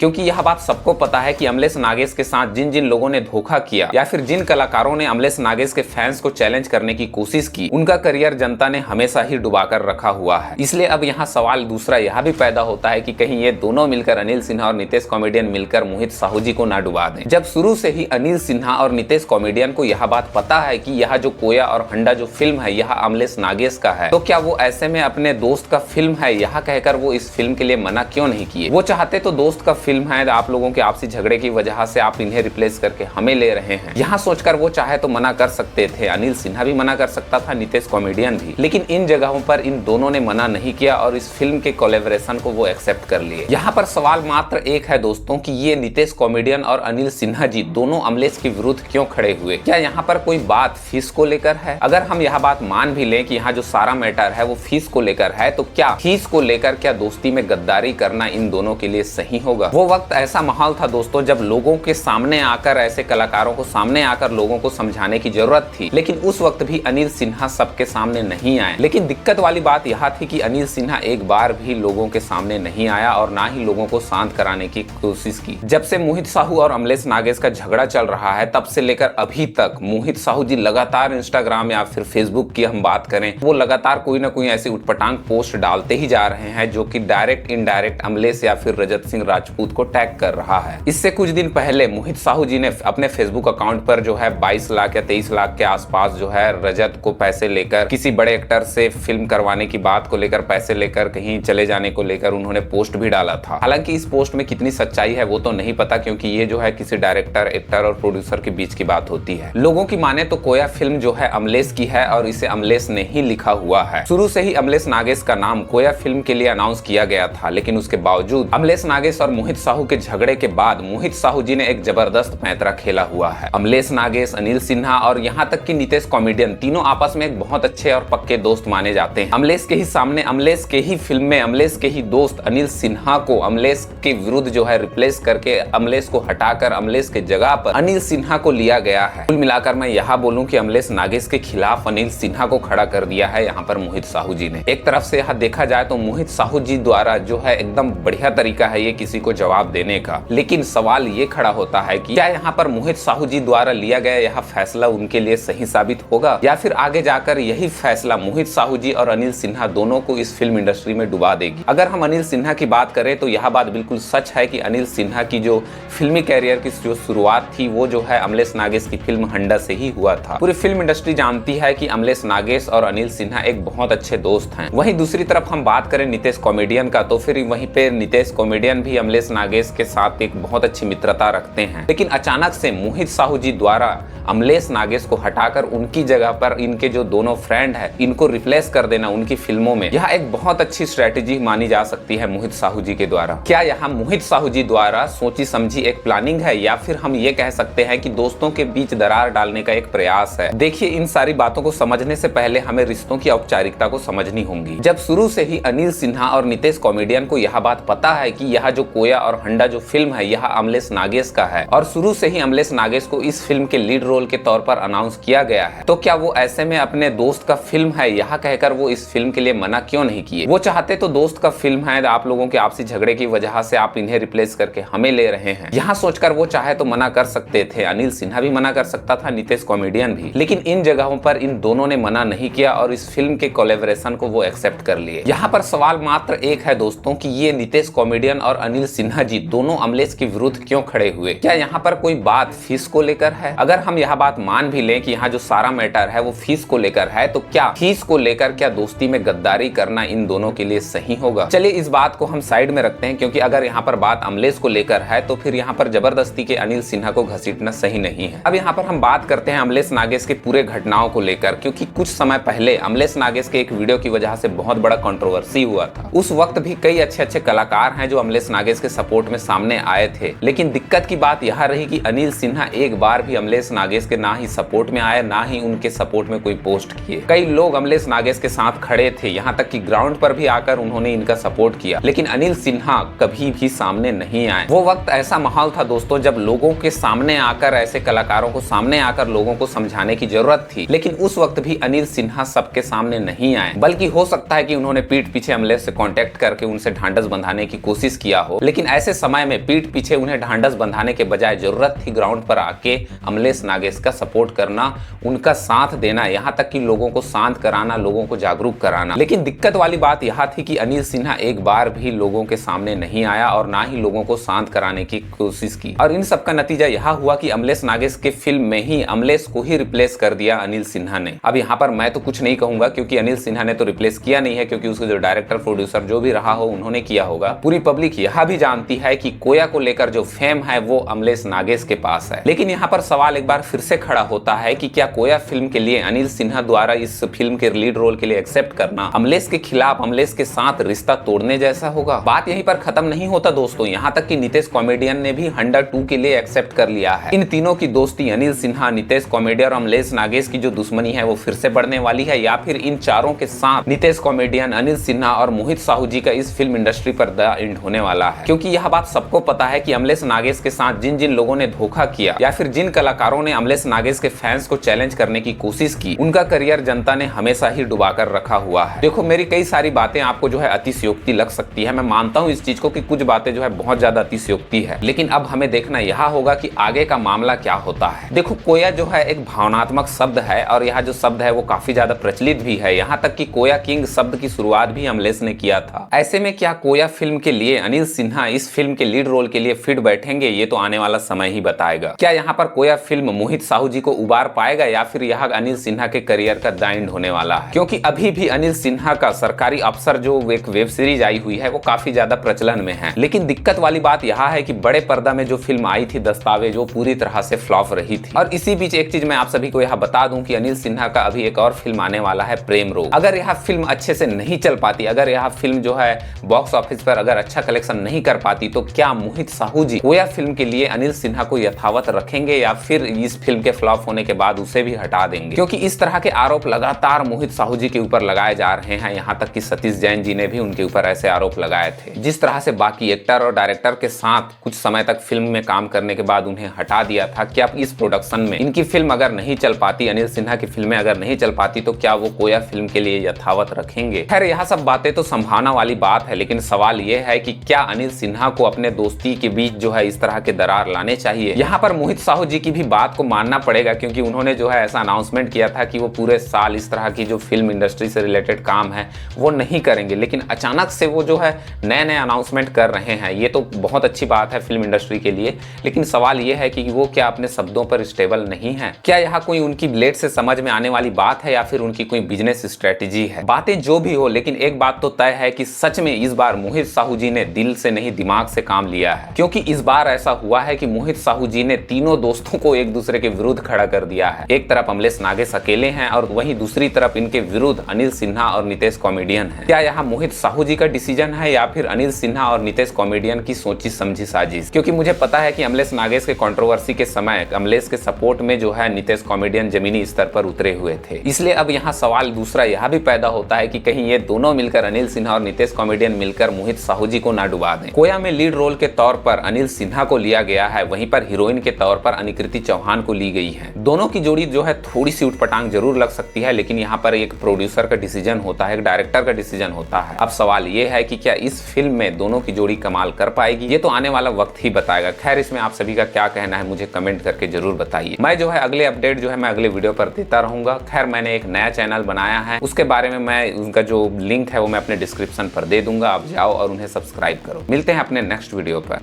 क्योंकि यह बात सबको पता है कि अमलेश नागेश के साथ जिन जिन लोगों ने धोखा किया या फिर जिन कलाकारों ने अमलेश नागेश के फैंस को चैलेंज करने की कोशिश की, उनका करियर जनता ने हमेशा ही डुबा कर रखा हुआ है। इसलिए अब यहाँ सवाल दूसरा यह भी पैदा होता है कि कहीं ये दोनों मिलकर, अनिल सिन्हा और नितेश कॉमेडियन मिलकर मोहित साहू जी को ना डुबा दें। जब शुरू से ही अनिल सिन्हा और नितेश कॉमेडियन को यह बात पता है कि यह जो कोया और हंडा जो फिल्म है यह अमलेश नागेश का है, तो क्या वो ऐसे में अपने दोस्त का फिल्म है यह कहकर वो इस फिल्म के लिए मना क्यों नहीं किए? वो चाहते तो दोस्त का फिल्म है, आप लोगों के आपसी झगड़े की वजह से आप इन्हें रिप्लेस करके हमें ले रहे हैं, यहाँ सोचकर वो चाहे तो मना कर सकते थे। अनिल सिन्हा भी मना कर सकता था, नितेश कॉमेडियन भी, लेकिन इन जगहों पर इन दोनों ने मना नहीं किया और इस फिल्म के कोलैबोरेशन को वो एक्सेप्ट कर लिए। यहाँ पर सवाल मात्र एक है दोस्तों कि ये नितेश कॉमेडियन और अनिल सिन्हा जी दोनों अमलेश के विरुद्ध क्यों खड़े हुए? क्या यहाँ पर कोई बात फीस को लेकर है? अगर हम यह बात मान भी लें कि यहाँ जो सारा मैटर है वो फीस को लेकर है, तो क्या फीस को लेकर क्या दोस्ती में गद्दारी करना इन दोनों के लिए सही होगा? वो वक्त ऐसा माहौल था दोस्तों जब लोगों के सामने आकर, ऐसे कलाकारों को सामने आकर लोगों को समझाने की जरूरत थी, लेकिन उस वक्त भी अनिल सिन्हा सबके सामने नहीं आए। लेकिन दिक्कत वाली बात यह थी कि अनिल सिन्हा एक बार भी लोगों के सामने नहीं आया और ना ही लोगों को शांत कराने की कोशिश की। जब से मोहित साहू और अमलेश नागेश का झगड़ा चल रहा है तब से लेकर अभी तक मोहित साहू जी लगातार इंस्टाग्राम या फिर फेसबुक की हम बात करें, वो लगातार कोई ना कोई ऐसी उटपटांग पोस्ट डालते ही जा रहे हैं जो कि डायरेक्ट इनडायरेक्ट अमलेश या फिर रजत सिंह राजपूत को टैग कर रहा है। इससे कुछ दिन पहले मोहित साहू जी ने अपने फेसबुक अकाउंट पर जो है 22 लाख या 23 लाख के आसपास जो है रजत को पैसे लेकर, किसी बड़े एक्टर से फिल्म करवाने की बात को लेकर, पैसे लेकर कहीं चले जाने को लेकर उन्होंने पोस्ट भी डाला था। हालांकि इस पोस्ट में कितनी सच्चाई है वो तो नहीं पता, क्योंकि ये जो है किसी डायरेक्टर, एक्टर और प्रोड्यूसर के बीच की बात होती है। लोगों की माने तो कोया फिल्म जो है अमलेश की है और इसे अमलेश ने ही लिखा हुआ है। शुरू से ही अमलेश नागेश का नाम कोया फिल्म के लिए अनाउंस किया गया था, लेकिन उसके बावजूद अमलेश नागेश और मोहित साहू के झगड़े के बाद मोहित साहू जी ने एक जबरदस्त पैंतरा खेला हुआ है। अमलेश नागेश, अनिल सिन्हा और यहाँ तक कि नितेश कॉमेडियन तीनों आपस में एक बहुत अच्छे और पक्के दोस्त माने जाते हैं। अमलेश के ही सामने, अमलेश के ही फिल्म में अमलेश के ही दोस्त अनिल सिन्हा को अमलेश के विरुद्ध जो है रिप्लेस करके, अमलेश को हटाकर अमलेश के जगह पर अनिल सिन्हा को लिया गया है। कुल मिलाकर मैं यह बोलूं कि अमलेश नागेश के खिलाफ अनिल सिन्हा को खड़ा कर दिया है यहाँ पर मोहित साहू जी ने। एक तरफ से यहाँ देखा जाए तो मोहित साहू जी द्वारा जो है एकदम बढ़िया तरीका है ये किसी को जवाब देने का, लेकिन सवाल ये खड़ा होता है कि क्या यहाँ पर मोहित साहू जी द्वारा लिया गया यह फैसला उनके लिए सही साबित होगा या फिर आगे जाकर यही फैसला मोहित साहू जी और अनिल सिन्हा दोनों को इस फिल्म इंडस्ट्री में डुबा देगी। अगर हम अनिल सिन्हा की बात करें तो यह बात बिल्कुल सच है कि अनिल सिन्हा की जो फिल्मी कैरियर की जो शुरुआत थी वो जो है अमलेश नागेश की फिल्म हंडा से ही हुआ था। पूरी फिल्म इंडस्ट्री जानती है कि अमलेश नागेश और अनिल सिन्हा एक बहुत अच्छे दोस्त हैं। वहीं दूसरी तरफ हम बात करें नितेश कॉमेडियन का, तो फिर वहीं पे नितेश कॉमेडियन भी अमलेश नागेश के साथ एक बहुत अच्छी मित्रता रखते हैं। लेकिन अचानक से मोहित साहू जी द्वारा अमलेश नागेश को हटाकर उनकी जगह पर इनके जो दोनों फ्रेंड है इनको रिप्लेस कर देना उनकी फिल्मों में, यह एक बहुत अच्छी स्ट्रेटेजी मानी जा सकती है मोहित साहू जी के द्वारा। क्या यहाँ मोहित साहू जी द्वारा सोची समझी एक प्लानिंग है या फिर हम ये कह सकते हैं कि दोस्तों के बीच दरार डालने का एक प्रयास है? देखिए, इन सारी बातों को समझने से पहले हमें रिश्तों की औपचारिकता को समझनी होगी। जब शुरू से ही अनिल सिन्हा और नितेश कॉमेडियन को यह बात पता है कि यह जो कोया और हंडा जो फिल्म है यह अमलेश नागेश का है और शुरू से ही अमलेश नागेश को इस फिल्म के लीड रोल के तौर पर अनाउंस किया गया है, तो क्या वो ऐसे में अपने दोस्त का फिल्म है यह कहकर वो इस फिल्म के लिए मना क्यों नहीं किए? वो चाहते तो दोस्त का फिल्म है, आप लोगों के आपसी झगड़े की वजह से आप इन्हें रिप्लेस करके हमें ले रहे हैं, यहाँ सोचकर वो चाहे तो मना कर सकते थे। अनिल सिन्हा भी मना कर सकता था, नितेश कॉमेडियन भी, लेकिन इन जगहों पर इन दोनों ने मना नहीं किया और इस फिल्म के कोलैबोरेशन को वो एक्सेप्ट कर लिए। यहाँ पर सवाल मात्र एक है दोस्तों कि ये नितेश कॉमेडियन और अनिल सिन्हा जी दोनों अमलेश के विरुद्ध क्यों खड़े हुए? क्या यहाँ पर कोई बात फीस को लेकर है? अगर हम यह बात मान भी लें कि यहाँ जो सारा मैटर है वो फीस को लेकर है, तो क्या फीस को लेकर क्या दोस्ती में गद्दारी करना इन दोनों के लिए सही होगा? चलिए इस बात को हम साइड में रखते हैं, क्योंकि अगर यहाँ पर बात अमलेश को लेकर है तो फिर यहाँ पर जबरदस्ती के अनिल सिन्हा को घसीटना सही नहीं है। अब यहाँ पर हम बात करते हैं अमलेश नागेश के पूरे घटनाओं को लेकर, क्योंकि कुछ समय पहले अमलेश नागेश के एक वीडियो की वजह से बहुत बड़ा कंट्रोवर्सी हुआ था। उस वक्त भी कई अच्छे कलाकार हैं जो अमलेश नागेश के सपोर्ट में सामने आए थे, लेकिन दिक्कत की बात यह रही कि अनिल सिन्हा एक बार भी अमलेश नागेश के ना ही सपोर्ट में आए ना ही उनके सपोर्ट में कोई पोस्ट किए। कई लोग अमलेश नागेश के साथ खड़े थे, यहाँ तक कि ग्राउंड पर भी आकर उन्होंने इनका सपोर्ट किया, लेकिन अनिल सिन्हा कभी भी सामने नहीं आए। वो वक्त ऐसा माहौल था दोस्तों जब लोगों के सामने आकर, ऐसे कलाकारों को सामने आकर लोगों को समझाने की जरूरत थी, लेकिन उस वक्त भी अनिल सिन्हा सबके सामने नहीं आए। बल्कि हो सकता है कि उन्होंने पीठ पीछे अमलेश से कांटेक्ट करके उनसे ढांढस बंधाने की कोशिश किया हो, लेकिन ऐसे समय में पीठ पीछे उन्हें ढांढस बंधाने के बजाय जरूरत थी ग्राउंड पर आके अमलेश नागेश का सपोर्ट करना, उनका साथ देना, यहाँ तक कि लोगों को शांत कराना, लोगों को जागरूक कराना। लेकिन दिक्कत वाली बात यह थी कि अनिल सिन्हा एक बार भी लोगों के सामने नहीं आया और ना ही लोगों को शांत कराने की कोशिश की। और इन सब का नतीजा यह हुआ कि अमलेश नागेश के फिल्म में ही अमलेश को ही रिप्लेस कर दिया अनिल सिन्हा ने। अब यहाँ पर मैं तो कुछ नहीं कहूंगा क्योंकि अनिल सिन्हा ने तो रिप्लेस किया नहीं है, क्योंकि उसके जो डायरेक्टर प्रोड्यूसर जो भी रहा हो उन्होंने किया होगा। पूरी पब्लिक यह भी जानती है कि कोया को लेकर जो फेम है वो अमलेश नागेश के पास है। लेकिन यहाँ पर सवाल एक बार फिर से खड़ा होता है कि क्या कोया फिल्म के लिए अनिल सिन्हा द्वारा इस फिल्म के लीड रोल के लिए एक्सेप्ट करना अमलेश के खिलाफ, अमलेश के साथ रिश्ता तोड़ने जैसा होगा? बात यहीं पर खत्म नहीं होता दोस्तों, यहाँ तक कि नितेश कॉमेडियन ने भी हंडर 2 के लिए एक्सेप्ट कर लिया है। इन तीनों की दोस्ती, अनिल सिन्हा, नितेश कॉमेडियन और अमलेश नागेश की जो दुश्मनी है वो फिर से बढ़ने वाली है, या फिर इन चारों के साथ नितेश कॉमेडियन, अनिल सिन्हा और मोहित साहू जी का इस फिल्म इंडस्ट्री पर द एंड होने वाला है। क्योंकि यह बात सबको पता है कि अमलेश नागेश के साथ जिन जिन लोगों ने धोखा किया या फिर जिन कलाकारों ने अमलेश नागेश के फैंस को चैलेंज करने की कोशिश की, उनका करियर जनता ने हमेशा ही डुबा कर रखा हुआ है। देखो, मेरी कई सारी बातें आपको जो है अतिशयोक्ति लग सकती है, मैं मानता हूँ इस चीज को कि कुछ बातें जो है बहुत ज्यादा अतिशयोक्ति है, लेकिन अब हमें देखना यह होगा कि आगे का मामला क्या होता है। देखो, कोया जो है एक भावनात्मक शब्द है और यह जो शब्द है वो काफी ज्यादा प्रचलित भी है, यहाँ तक कि कोया किंग शब्द की शुरुआत भी अमलेश ने किया था। ऐसे में क्या कोया फिल्म के लिए अनिल सिन्हा इस फिल्म के लीड रोल के लिए फिट बैठेंगे, ये तो आने वाला समय ही बताएगा। क्या यहाँ पर कोया फिल्म मोहित साहू जी को उबार पाएगा या फिर यह अनिल सिन्हा के करियर का द एंड होने वाला है? क्योंकि अभी भी अनिल सिन्हा का सरकारी अफसर जो एक वेब सीरीज आई हुई है वो काफी ज्यादा प्रचलन में है। लेकिन दिक्कत वाली बात यह है कि बड़े पर्दा में जो फिल्म आई थी दस्तावेज, वो पूरी तरह से फ्लॉप रही थी। और इसी बीच एक चीज मैं आप सभी को यह बता दूं कि अनिल सिन्हा का अभी एक और फिल्म आने वाला है, प्रेम रोग। अगर यह फिल्म अच्छे से नहीं चल पाती, अगर यह फिल्म जो है बॉक्स ऑफिस पर अगर अच्छा कलेक्शन नहीं कर पाती, तो क्या मोहित साहू जी कोया फिल्म के लिए अनिल सिन्हा को यथावत रखेंगे या फिर इस फिल्म के फ्लॉप होने के बाद उसे भी हटा देंगे? क्योंकि इस तरह के आरोप लगातार मोहित साहू जी के ऊपर लगाए जा रहे हैं, यहाँ तक कि सतीश जैन जी ने भी उनके ऊपर ऐसे आरोप लगाए थे। जिस तरह से बाकी एक्टर और डायरेक्टर के साथ कुछ समय तक फिल्म में काम करने के बाद उन्हें हटा दिया था, क्या इस प्रोडक्शन में इनकी फिल्म अगर नहीं चल पाती, अनिल सिन्हा की फिल्में अगर नहीं चल पाती, तो क्या वो कोया फिल्म के लिए यथावत रखेंगे? खैर, यह सब बातें तो संभावना वाली बात है, लेकिन सवाल यह है कि क्या अनिल सिन्हा को अपने दोस्ती के बीच जो है इस तरह के दरार लाने चाहिए? यहाँ पर मोहित साहू जी की भी बात को मानना पड़ेगा, क्योंकि उन्होंने जो है ऐसा अनाउंसमेंट किया था कि वो पूरे साल इस तरह की जो फिल्म इंडस्ट्री से रिलेटेड काम है वो नहीं करेंगे। लेकिन अचानक से वो जो है नए नए अनाउंसमेंट कर रहे हैं, ये तो बहुत अच्छी बात है फिल्म इंडस्ट्री के लिए। लेकिन सवाल ये है कि वो क्या अपने शब्दों पर स्टेबल नहीं है? क्या यह कोई उनकी ब्लेड से समझ में आने वाली बात है या फिर उनकी कोई बिजनेस स्ट्रेटेजी है? बातें जो भी हो, लेकिन एक बात तो तय है कि सच में इस बार मोहित साहू जी ने दिल से नहीं दिमाग से काम लिया है। क्योंकि इस बार ऐसा हुआ है कि मोहित साहू जी ने तीनों दोस्तों को एक दूसरे के विरुद्ध खड़ा कर दिया है। एक तरफ अमलेश नागेश अकेले हैं और वहीं दूसरी तरफ इनके विरुद्ध अनिल सिन्हा और नितेश कॉमेडियन है। क्या यहाँ मोहित साहू जी का डिसीजन है या फिर अनिल सिन्हा और नितेश कॉमेडियन की सोची समझी साजिश? क्योंकि मुझे पता है कि अमलेश नागेश के कंट्रोवर्सी के समय अमलेश के सपोर्ट में जो है नितेश कॉमेडियन जमीनी स्तर पर उतरे हुए थे। इसलिए अब यहाँ सवाल दूसरा यह भी पैदा होता है कि कहीं ये दोनों मिलकर, अनिल सिन्हा और नितेश कॉमेडियन मिलकर मोहित साहू जी को ना डुबा दें। कोया में लीड रोल के तौर पर अनिल सिन्हा को लिया गया है, वहीं पर हीरोइन के तौर पर अनिकृति चौहान को ली गई है। दोनों की जोड़ी जो है थोड़ी सी उटपटांग जरूर लग सकती है, लेकिन यहाँ पर एक प्रोड्यूसर का डिसीजन होता है, एक डायरेक्टर का डिसीजन होता है। अब सवाल ये है कि क्या इस फिल्म में दोनों की जोड़ी कमाल कर पाएगी? ये तो आने वाला वक्त ही बताएगा। खैर, इसमें आप सभी का क्या कहना है मुझे कमेंट करके जरूर बताइए। मैं जो है अगले अपडेट जो है मैं अगले वीडियो पर देता रहूंगा। खैर, मैंने एक नया चैनल बनाया है, उसके बारे में मैं उनका जो लिंक है वो मैं अपने डिस्क्रिप्शन पर दे दूंगा, आप जाओ और उन्हें सब्सक्राइब करो। मिलते हैं अपने नेक्स्ट वीडियो पर।